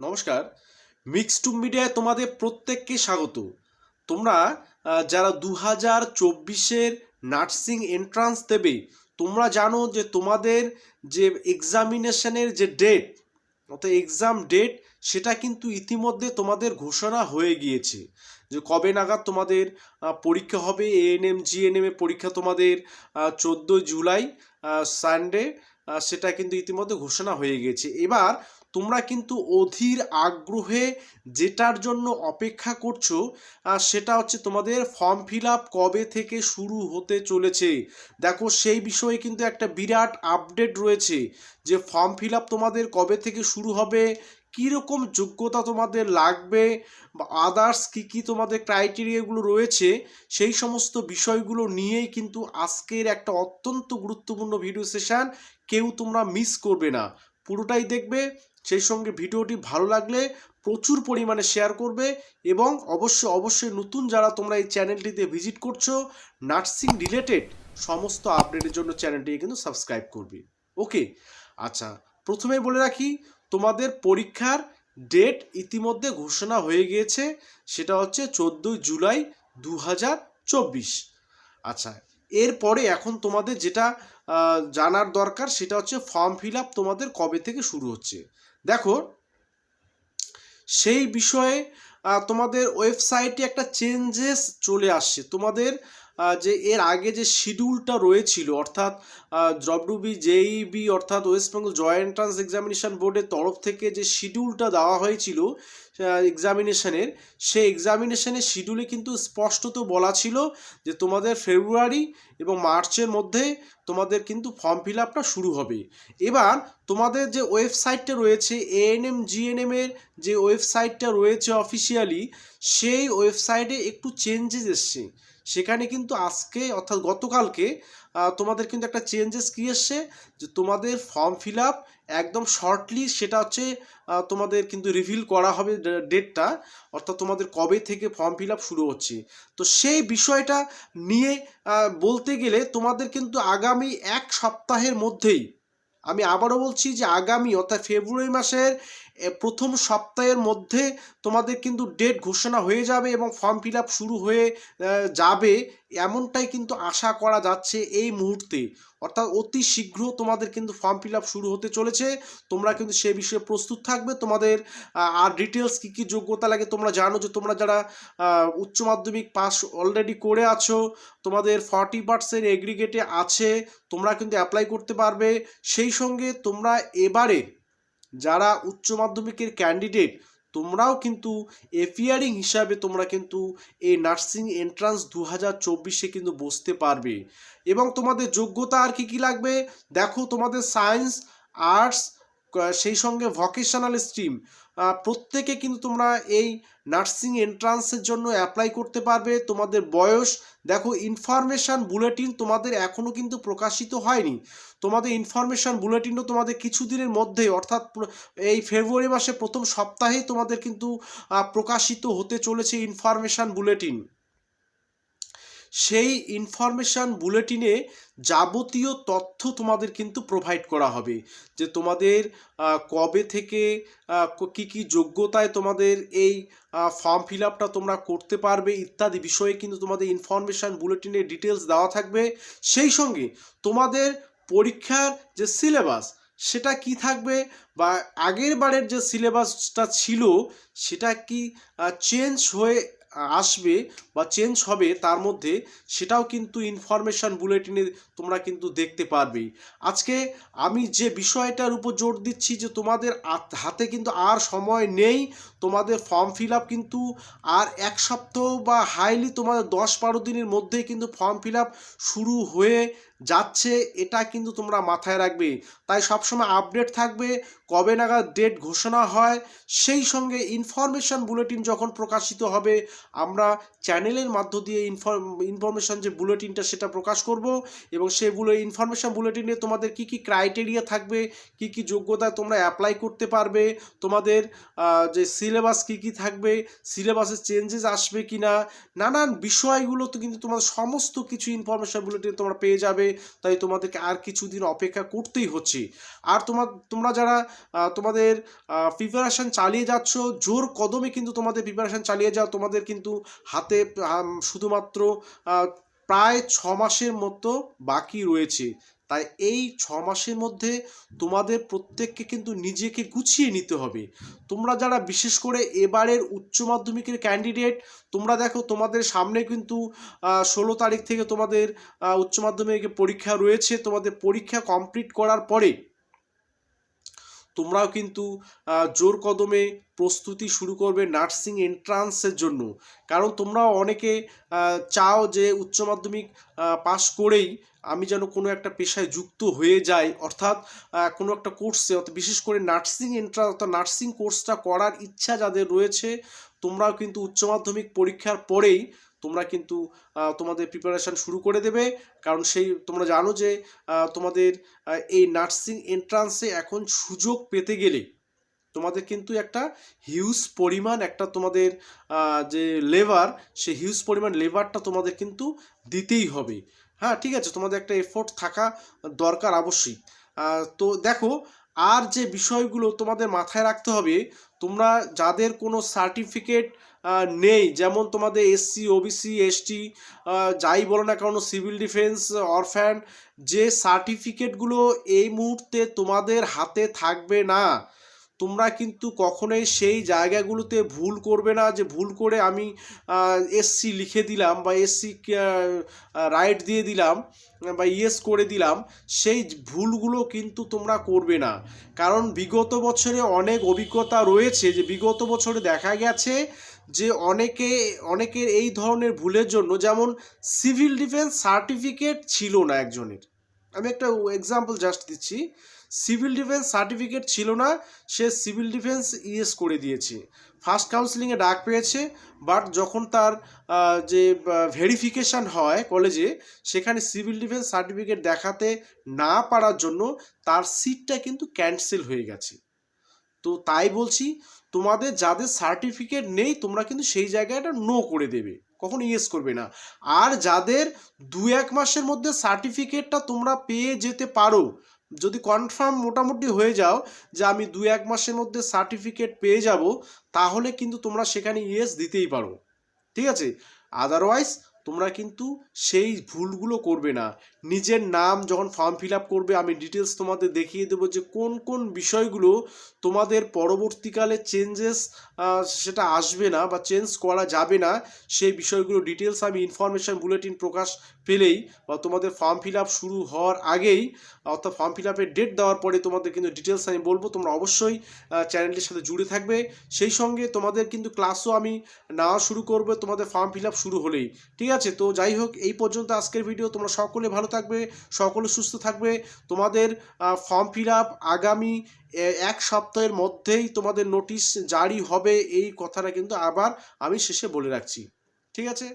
নমস্কার। মিক্সড মিডিয়ায় তোমাদের প্রত্যেককে স্বাগত। তোমরা যারা 2024-এর নার্সিং এন্ট্রান্স দেবে, তোমরা জানো যে তোমাদের যে এক্সামিনেশনের যে ডেট, অর্থাৎ এক্সাম ডেট, সেটা কিন্তু ইতিমধ্যে তোমাদের ঘোষণা হয়ে গিয়েছে যে কবে নাগাদ তোমাদের পরীক্ষা হবে। এএনএম জিএনএম এর পরীক্ষা তোমাদের 14 জুলাই, সানডে, সেটা কিন্তু ইতিমধ্যে ঘোষণা হয়ে গেছে। এবার তোমরা কিন্তু অধীর আগ্রহে যেটার জন্য অপেক্ষা করছো, সেটা হচ্ছে তোমাদের ফর্ম ফিল আপ কবে থেকে শুরু হতে চলেছে। দেখো, সেই বিষয়ে কিন্তু একটা বিরাট আপডেট রয়েছে যে ফর্ম ফিল আপ তোমাদের কবে থেকে শুরু হবে, কীরকম যোগ্যতা তোমাদের লাগবে, বা আদার্স কী কী তোমাদের ক্রাইটেরিয়াগুলো রয়েছে, সেই সমস্ত বিষয়গুলো নিয়েই কিন্তু আজকের একটা অত্যন্ত গুরুত্বপূর্ণ ভিডিও সেশন। কেউ তোমরা মিস করবে না, পুরোটাই দেখবে। সেই সঙ্গে ভিডিওটি ভালো লাগলে প্রচুর পরিমাণে শেয়ার করবে এবং অবশ্যই নতুন যারা তোমরা এই চ্যানেলটিতে ভিজিট করছো, নার্সিং রিলেটেড সমস্ত আপডেটের জন্য চ্যানেলটিকে কিন্তু সাবস্ক্রাইব করবে। ওকে, আচ্ছা, প্রথমেই বলে রাখি, তোমাদের পরীক্ষার ডেট ইতিমধ্যে ঘোষণা হয়ে গিয়েছে। সেটা হচ্ছে 14 জুলাই 2024। আচ্ছা, এরপরে এখন তোমাদের যেটা জানার দরকার সেটা হচ্ছে ফর্ম ফিল আপ তোমাদের কবে থেকে শুরু হচ্ছে। দেখো, সেই বিষয়ে তোমাদের ওয়েবসাইটে একটা চেঞ্জেস চলে আসছে। তোমাদের যে এর আগে যে শিডিউলটা রয়েছিল, অর্থাৎ ডব্লিউবি জেইবি অর্থাৎ West Bengal joint entrance examination বোর্ডের তরফ থেকে যে শিডিউলটা দেওয়া হয়েছিল এক্সামিনেশনের, সেই এক্সামিনেশনের শিডিউলে কিন্তু স্পষ্টত বলা ছিল যে তোমাদের ফেব্রুয়ারি এবং মার্চের মধ্যে তোমাদের কিন্তু ফর্ম ফিল আপটা শুরু হবে। এবার তোমাদের যে ওয়েবসাইটটা রয়েছে এএনএম জিএনএম এর যে ওয়েবসাইটটা রয়েছে অফিসিয়ালি, সেই ওয়েবসাইটে একটু চেঞ্জেস এসছে। সেখানে কিন্তু আজকে অর্থাৎ গতকালকে তোমাদের কিন্তু একটা চেঞ্জেস কী এসছে, যে তোমাদের ফর্ম ফিল আপ একদম শর্টলি সেটা হচ্ছে তোমাদের কিন্তু রিভিল করা হবে ডেটটা, অর্থাৎ তোমাদের কবে থেকে ফর্ম ফিল আপ শুরু হচ্ছে। তো সেই বিষয়টা নিয়ে বলতে গেলে তোমাদের কিন্তু আগামী এক সপ্তাহের মধ্যেই, আমি আবারও বলছি যে আগামী অর্থাৎ ফেব্রুয়ারি মাসের প্রথম সপ্তাহের মধ্যে তোমাদের কিন্তু ডেট ঘোষণা হয়ে যাবে এবং ফর্ম ফিল আপ শুরু হয়ে যাবে, এমনটাই কিন্তু আশা করা যাচ্ছে এই মুহূর্তে। অর্থাৎ অতি শীঘ্র তোমাদের কিন্তু ফর্ম ফিল আপ শুরু হতে চলেছে। তোমরা কিন্তু সে বিষয়ে প্রস্তুত থাকবে। তোমাদের আর ডিটেলস কী কী যোগ্যতা লাগে তোমরা জানো, যে তোমরা যারা উচ্চ মাধ্যমিক পাস অলরেডি করে আছো, তোমাদের 40% এগ্রিগেটে আছে, তোমরা কিন্তু অ্যাপ্লাই করতে পারবে। সেই সঙ্গে তোমরা এবারে যারা উচ্চ মাধ্যমিকের ক্যান্ডিডেট, তোমরাও কিন্তু এপিয়ারিং হিসাবে তোমরা কিন্তু এই নার্সিং এন্ট্রান্স 2024-এ কিন্তু বসতে পারবে। এবং তোমাদের যোগ্যতা আর কি কি লাগবে, দেখো, তোমাদের সায়েন্স, আর্টস, সেই সঙ্গে ভকেশনাল স্ট্রিম, প্রত্যেকে কিন্তু তোমরা এই নার্সিং এন্ট্রান্সের জন্য অ্যাপ্লাই করতে পারবে। তোমাদের বয়স, দেখো, ইনফরমেশান বুলেটিন তোমাদের এখনও কিন্তু প্রকাশিত হয়নি। তোমাদের ইনফরমেশান বুলেটিনও তোমাদের কিছুদিনের মধ্যে, অর্থাৎ এই ফেব্রুয়ারি মাসে প্রথম সপ্তাহেই তোমাদের কিন্তু প্রকাশিত হতে চলেছে ইনফরমেশান বুলেটিন। সেই ইনফরমেশান বুলেটিনে যাবতীয় তথ্য তোমাদের কিন্তু প্রোভাইড করা হবে, যে তোমাদের কবে থেকে কী কী যোগ্যতায় তোমাদের এই ফর্ম ফিল আপটা তোমরা করতে পারবে ইত্যাদি বিষয়ে কিন্তু তোমাদের ইনফরমেশান বুলেটিনে ডিটেলস দেওয়া থাকবে। সেই সঙ্গে তোমাদের পরীক্ষার যে সিলেবাস সেটা কি থাকবে, বা আগের বারের যে সিলেবাসটা ছিল সেটা কি চেঞ্জ হয়ে আসবে বা চেঞ্জ হবে তার মধ্যে, সেটাও কিন্তু ইনফরমেশান বুলেটিনে তোমরা কিন্তু দেখতে পারবে। আজকে আমি যে বিষয়টার উপর জোর দিচ্ছি, যে তোমাদের হাতে কিন্তু আর সময় নেই। তোমাদের ফর্ম ফিল আপ কিন্তু আর এক সপ্তাহ বা হাইলি তোমাদের 10-12 দিনের মধ্যেই কিন্তু ফর্ম ফিল আপ শুরু হয়ে যাচ্ছে, এটা কিন্তু তোমরা মাথায় রাখবে। তাই সবসময় আপডেট থাকবে কবে নাগাদ ডেট ঘোষণা হয়, সেই সঙ্গে ইনফরমেশান বুলেটিন যখন প্রকাশিত হবে আমরা চ্যানেলের মধ্য দিয়ে ইনফরমেশন যে বুলেটিনটা সেটা প্রকাশ করব, এবং সেই ইনফরমেশন বুলেটিনে তোমাদের কি কি ক্রাইটেরিয়া থাকবে, কি কি যোগ্যতায় তোমরা অ্যাপ্লাই করতে পারবে, তোমাদের যে সিলেবাস কি কি থাকবে, সিলেবাসে চেঞ্জেস আসবে কি না, নানান বিষয়গুলো তো কিন্তু তোমাদের সমস্ত কিছু ইনফরমেশন বুলেটিন তোমরা পেয়ে যাবে। তাই তোমাদেরকে আর কিছুদিন অপেক্ষা করতেই হচ্ছে। আর তোমরা যারা তোমাদের প্রিপারেশান চালিয়ে যাচ্ছ, জোর কদমে কিন্তু তোমাদের প্রিপারেশান চালিয়ে যাও। তোমাদের কিন্তু হাতে শুধুমাত্র প্রায় 6 মাসের মতো বাকি রয়েছে। তাই এই 6 মাসের মধ্যে তোমাদের প্রত্যেককে কিন্তু নিজেকে গুছিয়ে নিতে হবে। তোমরা যারা বিশেষ করে এবারের উচ্চ মাধ্যমিকের ক্যান্ডিডেট, তোমরা দেখো তোমাদের সামনে কিন্তু 16 তারিখ থেকে তোমাদের উচ্চ মাধ্যমিকের পরীক্ষা রয়েছে। তোমাদের পরীক্ষা কমপ্লিট করার পরে তোমরাও কিন্তু জোর কদমে প্রস্তুতি শুরু করবে নার্সিং এন্ট্রান্সের জন্য। কারণ তোমরাও অনেকে চাও যে উচ্চ মাধ্যমিক পাশ করেই আমি যেন কোনো একটা পেশায় যুক্ত হয়ে যাই, অর্থাৎ কোনো একটা কোর্সে, অর্থাৎ বিশেষ করে নার্সিং এন্ট্রান্স অর্থাৎ নার্সিং কোর্সটা করার ইচ্ছা যাদের রয়েছে, তোমরাও কিন্তু উচ্চ মাধ্যমিক পরীক্ষার পরেই তোমরা কিন্তু তোমাদের প্রিপারেশান শুরু করে দেবে। কারণ তোমরা জানো যে তোমাদের এই নার্সিং এন্ট্রান্সে এখন সুযোগ পেতে গেলে তোমাদের কিন্তু একটা হিউজ পরিমাণ একটা তোমাদের যে লেবার, সেই হিউজ পরিমাণ লেবারটা তোমাদের কিন্তু দিতেই হবে। হ্যাঁ, ঠিক আছে, তোমাদের একটা এফোর্ট থাকা দরকার অবশ্যই। তো দেখো, আর যে বিষয়গুলো তোমাদের মাথায় রাখতে হবে, তোমরা যাদের কোনো সার্টিফিকেট নেই, যেমন তোমাদের এসসি, ওবিসি, এসটি যাই বলো না কারণ, সিভিল ডিফেন্স, অরফ্যান, যে সার্টিফিকেটগুলো এই মুহূর্তে তোমাদের হাতে থাকবে না, তোমরা কিন্তু কখনোই সেই জায়গাগুলোতে ভুল করবে না যে ভুল করে আমি এসসি লিখে দিলাম বা এসসি রাইট দিয়ে দিলাম বা ইয়েস করে দিলাম। সেই ভুলগুলো কিন্তু তোমরা করবে না। কারণ বিগত বছরে অনেক অভিজ্ঞতা রয়েছে যে বিগত বছরে দেখা গেছে যে অনেকের এই ধরনের ভুলের জন্য, যেমন সিভিল ডিফেন্স সার্টিফিকেট ছিল না একজনের, আমি একটা এক্সাম্পল জাস্ট দিচ্ছি, সিভিল ডিফেন্স সার্টিফিকেট ছিল না, সে সিভিল ডিফেন্স ইএস করে দিয়েছে, ফার্স্ট কাউন্সিলিংয়ে ডাক পেয়েছে, বাট যখন তার যে ভেরিফিকেশান হয় কলেজে, সেখানে সিভিল ডিফেন্স সার্টিফিকেট দেখাতে না পারার জন্য তার সিটটা কিন্তু ক্যান্সেল হয়ে গেছে। তো তাই বলছি, তোমাদের যাদের সার্টিফিকেট নেই তোমরা কিন্তু সেই জায়গাটা নো করে দেবে, কখনো ইয়েস করবে না। আর যাদের 2-1 মাসের মধ্যে সার্টিফিকেটটা তোমরা পেয়ে যেতে পারো, যদি কনফার্ম মোটামুটি হয়ে যাও যে আমি 2-1 মাসের মধ্যে সার্টিফিকেট পেয়ে যাব, তাহলে কিন্তু তোমরা সেখানে ইয়েস দিতেই পারো, ঠিক আছে। আদারওয়াইজ তোমরা কিন্তু সেই ভুলগুলো করবে না। নিজের নাম যখন ফর্ম ফিল আপ করবে, আমি ডিটেলস তোমাদের দেখিয়ে দেবো যে কোন কোন বিষয়গুলো তোমাদের পরবর্তীকালে চেঞ্জেস সেটা আসবে না বা চেঞ্জ করা যাবে না, সেই বিষয়গুলো ডিটেলস আমি ইনফরমেশান বুলেটিন প্রকাশ পেলেই বা তোমাদের ফর্ম ফিল আপ শুরু হওয়ার আগেই, অর্থাৎ ফর্ম ফিল আপের ডেট দেওয়ার পরে তোমাদের কিন্তু ডিটেলস আমি বলবো। তোমরা অবশ্যই চ্যানেলটির সাথে জুড়ে থাকবে। সেই সঙ্গে তোমাদের কিন্তু ক্লাসও আমি নেওয়া শুরু করবো তোমাদের ফর্ম ফিল আপ শুরু হলেই, ঠিক আছে। তো যাই হোক, এই পর্যন্ত আজকের ভিডিও। তোমরা সকলে ভালো থাকবে, সকলে সুস্থ থাকবে। তোমাদের ফর্ম ফিল আপ আগামী 1 সপ্তাহের মধ্যেই তোমাদের নোটিশ জারি হবে, এই কথাটা কিন্তু আবার আমি শেষে বলে রাখছি, ঠিক আছে।